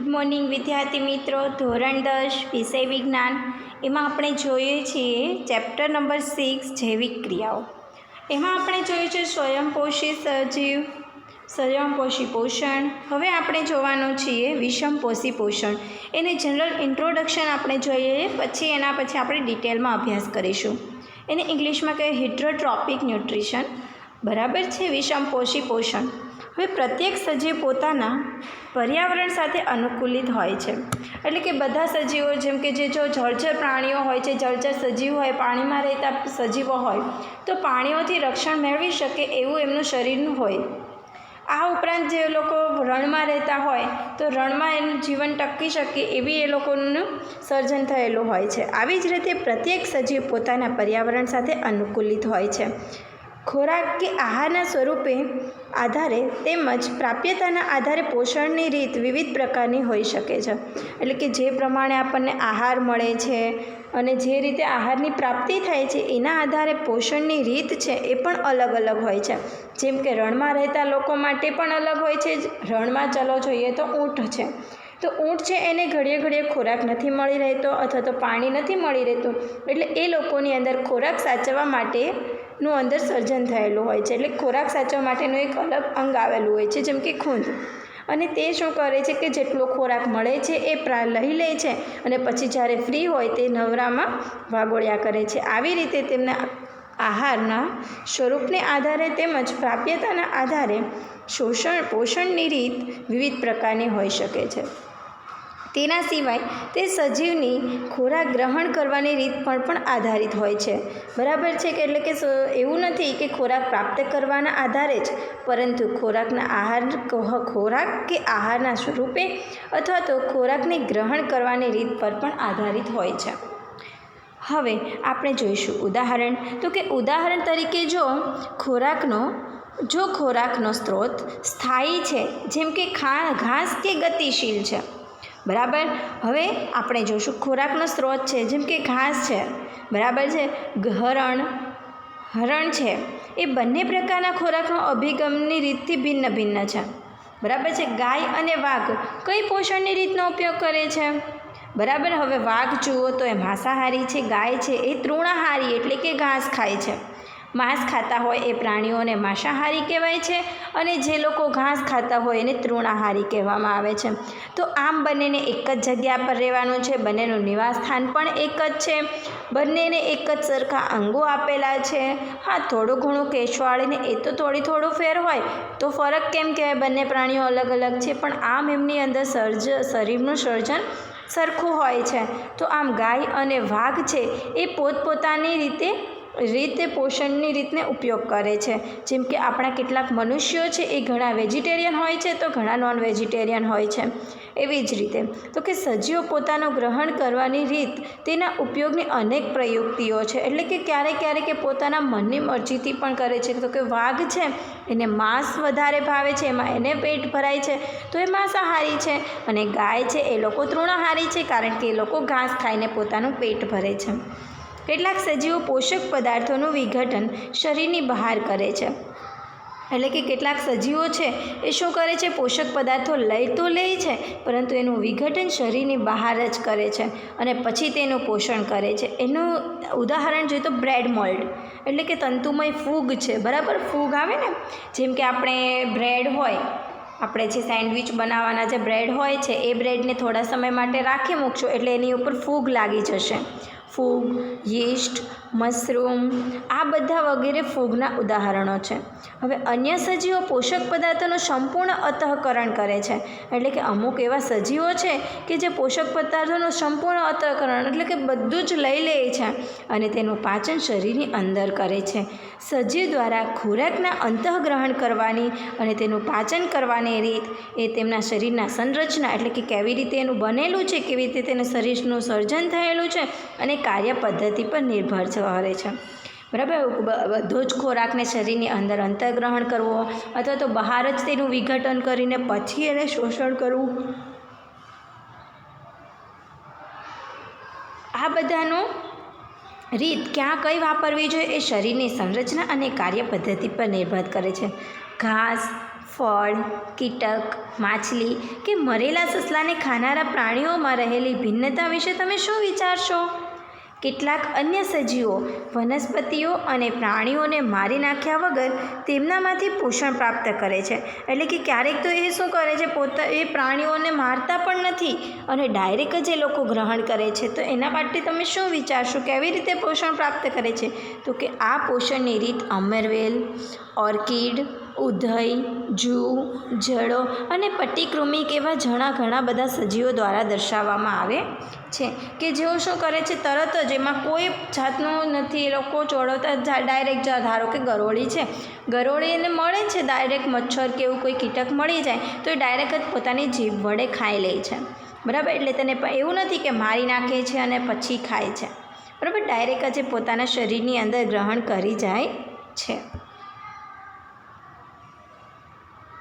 Good morning વિદ્યાર્થી મિત્રો, ધોરણ 10 વિષય વિજ્ઞાન એમાં આપણે જોઈએ છીએ ચેપ્ટર નંબર 6 જૈવિક ક્રિયાઓ. એમાં આપણે જોઈએ છે સ્વયંપોષી સજીવ, સ્વયંપોષી પોષણ. હવે આપણે જોવાનું છીએ વિષમપોષી પોષણ. એને જનરલ ઇન્ટ્રોડક્શન આપણે જોઈએ, પછી આપણે ડિટેલમાં અભ્યાસ કરીશું. એને ઇંગ્લિશમાં કહે હિટ્રોટ્રોપિક ન્યુટ્રિશન. બરાબર છે. વિષમપોષી પોષણ. હવે પ્રત્યેક સજીવ પોતાના પર્યાવરણ સાથે અનુકૂલિત હોય છે. એટલે કે બધા સજીવો, જેમ કે જે જળચર પ્રાણીઓ હોય છે, જળચર સજીવ હોય, પાણીમાં રહેતા સજીવો હોય, તો પાણીઓથી રક્ષણ મેળવી શકે એવું એમનું શરીરનું હોય. આ ઉપરાંત જે લોકો રણમાં રહેતા હોય તો રણમાં એનું જીવન ટકી શકે એવી એ લોકોનું સર્જન થયેલું હોય છે. આવી જ રીતે પ્રત્યેક સજીવ પોતાના પર્યાવરણ સાથે અનુકૂલિત હોય છે. ખોરાક કે આહારના સ્વરૂપે આધારે તેમજ પ્રાપ્યતાના આધારે પોષણની રીત વિવિધ પ્રકારની હોઈ શકે છે. એટલે કે જે પ્રમાણે આપણને આહાર મળે છે અને જે રીતે આહારની પ્રાપ્તિ થાય છે એના આધારે પોષણની રીત છે એ પણ અલગ અલગ હોય છે. જેમ કે રણમાં રહેતા લોકો માટે પણ અલગ હોય છે. રણમાં ચલો જોઈએ તો ઊંટ છે, તો ઊંટ છે એને ઘડીએ ઘડીએ ખોરાક નથી મળી રહેતો અથવા તો પાણી નથી મળી રહેતું, એટલે એ લોકોની અંદર ખોરાક સાચવવા માટેનું અંદર સર્જન થયેલું હોય છે. એટલે ખોરાક સાચવવા માટેનું એક અલગ અંગ આવેલું હોય છે, જેમ કે ખૂંદ. અને તે શું કરે છે કે જેટલો ખોરાક મળે છે એ લઈ લે છે અને પછી જ્યારે ફ્રી હોય તે નવરામાં વાગોળ્યા કરે છે. આવી રીતે તેમના આહારના સ્વરૂપને આધારે તેમજ પ્રાપ્યતાના આધારે પોષણની રીત વિવિધ પ્રકારની હોઈ શકે છે. તેના સિવાય તે સજીવની ખોરાક ગ્રહણ કરવાની રીત પર પણ આધારિત હોય છે. બરાબર છે. કે એટલે કે એવું નથી કે ખોરાક પ્રાપ્ત કરવાના આધારે જ, પરંતુ ખોરાક કે આહારના સ્વરૂપે અથવા તો ખોરાકને ગ્રહણ કરવાની રીત પર પણ આધારિત હોય છે. હવે આપણે જોઈશું ઉદાહરણ. તો કે ઉદાહરણ તરીકે જો ખોરાકનો સ્ત્રોત સ્થાયી છે, જેમ કે ઘાસ કે ગતિશીલ છે. બરાબર. હવે આપણે જોઈશું ખોરાકનો સ્ત્રોત છે જેમ કે ઘાસ છે. બરાબર છે. હરણ છે. એ બંને પ્રકારના ખોરાકનો અભિગમની રીતથી ભિન્ન ભિન્ન છે. બરાબર છે. ગાય અને વાઘ કઈ પોષણની રીતનો ઉપયોગ કરે છે? બરાબર. હવે વાઘ જુઓ તો એ માંસાહારી છે, ગાય છે એ તૃણાહારી એટલે કે ઘાસ ખાય છે. માંસ ખાતા હોય એ પ્રાણીઓને માંસાહારી કહેવાય છે અને જે લોકો ઘાસ ખાતા હોય એને તૃણાહારી કહેવામાં આવે છે. તો આમ બંનેને એક જ જગ્યા પર રહેવાનું છે, બંનેનું નિવાસ સ્થાન પણ એક જ છે, બંનેને એક જ સરખા અંગો આપેલા છે. હા, થોડું ઘણું કેશવાળીને એ તો થોડું ફેર હોય તો ફરક કેમ કહેવાય? બંને પ્રાણીઓ અલગ અલગ છે, પણ આમ એમની અંદર શરીરનું સર્જન સરખું હોય છે. તો આમ ગાય અને વાઘ છે એ પોતપોતાની રીતે પોષણની રીતને ઉપયોગ કરે છે. જેમ કે આપણા કેટલાક મનુષ્યો છે એ ઘણા વેજીટેરિયન હોય છે તો ઘણા નોન વેજીટેરિયન હોય છે. એવી જ રીતે તો કે સજીવો પોતાનું ગ્રહણ કરવાની રીત, તેના ઉપયોગની અનેક પ્રયુક્તિઓ છે. એટલે કે ક્યારેક એ પોતાના મનની મરજીથી પણ કરે છે. તો કે વાઘ છે એને માંસ વધારે ભાવે છે, એમાં એને પેટ ભરાય છે તો એ માંસાહારી છે. અને ગાય છે એ લોકો તૃણાહારી છે, કારણ કે એ લોકો ઘાસ ખાઈને પોતાનું પેટ ભરે છે. કેટલાક સજીવો પોષક પદાર્થોનું વિઘટન શરીરની બહાર કરે છે. એટલે કે કેટલાક સજીવો છે એ શું કરે છે? પોષક પદાર્થો તો લે છે, પરંતુ એનું વિઘટન શરીરની બહાર જ કરે છે અને પછી તેનું પોષણ કરે છે. એનું ઉદાહરણ જોઈએ તો બ્રેડ મોલ્ડ, એટલે કે તંતુમય ફૂગ છે. બરાબર. ફૂગ આવે ને, જેમ કે આપણે બ્રેડ હોય, આપણે જે સેન્ડવિચ બનાવવાના જે બ્રેડ હોય છે એ બ્રેડને થોડા સમય માટે રાખી મૂકશો એટલે એની ઉપર ફૂગ લાગી જશે. ફૂગ, યીસ્ટ, મશરૂમ, આ બધા વગેરે ફૂગના ઉદાહરણો છે. હવે અન્ય સજીવો પોષક પદાર્થોનું સંપૂર્ણ અંતઃકરણ કરે છે. એટલે કે અમુક એવા સજીવો છે કે જે પોષક પદાર્થોનું સંપૂર્ણ અંતઃકરણ એટલે કે બધું જ લઈ લે છે અને તેનું પાચન શરીરની અંદર કરે છે. સજીવ દ્વારા ખોરાકના અંતઃગ્રહણ કરવાની અને તેનું પાચન કરવાની રીત એ તેમના શરીરના સંરચના, એટલે કે કેવી રીતે એનું બનેલું છે, કેવી રીતે તેના શરીરનું સર્જન થયેલું છે અને કાર્ય પદ્ધતિ પર નિર્ભર કરે છે. બરાબર. બધો જ ખોરાકને શરીરની અંદર અંતર્ગ્રહણ કરવો અથવા તો બહાર જ તેનું વિઘટન કરીને પછી એને શોષણ કરવું, આ બધાનું રીત ક્યાં કઈ વાપરવી જોઈએ એ શરીરની સંરચના અને કાર્ય પદ્ધતિ પર નિર્ભર કરે છે. ઘાસ, ફળ, કીટક, માછલી કે મરેલા સસલાને ખાનારા પ્રાણીઓમાં રહેલી ભિન્નતા વિશે તમે શું વિચારશો? કેટલાક અન્ય સજીવો વનસ્પતિઓ અને પ્રાણીઓને મારી નાખ્યા વગર તેમનામાંથી પોષણ પ્રાપ્ત કરે છે. એટલે કે ક્યારેક તો એ શું કરે છે, એ પ્રાણીઓને મારતા પણ નથી અને ડાયરેક્ટ જ એ લોકો ગ્રહણ કરે છે. તો એના માટે તમે શું વિચારશો, કેવી રીતે પોષણ પ્રાપ્ત કરે છે? તો કે આ પોષણની રીત અમરવેલ, ઓર્કિડ, ઉધઈ, જૂ, જડો અને પટ્ટીકૃમિક એવા ઘણા બધા સજીવો દ્વારા દર્શાવવામાં આવે છે કે જેઓ શું કરે છે, તરત જ એમાં કોઈ જાતનું નથી, એ લોકો ચોળવતા ડાયરેક્ટ ધારો કે ગરોળી છે, ગરોળીને મળે છે ડાયરેક્ટ મચ્છર કે એવું કોઈ કીટક મળી જાય તો એ ડાયરેક્ટ જ પોતાની જીભ વડે ખાઈ લે છે. બરાબર, એટલે તેને એવું નથી કે મારી નાખે છે અને પછી ખાય છે. બરાબર, ડાયરેક્ટ જ પોતાના શરીરની અંદર ગ્રહણ કરી જાય છે.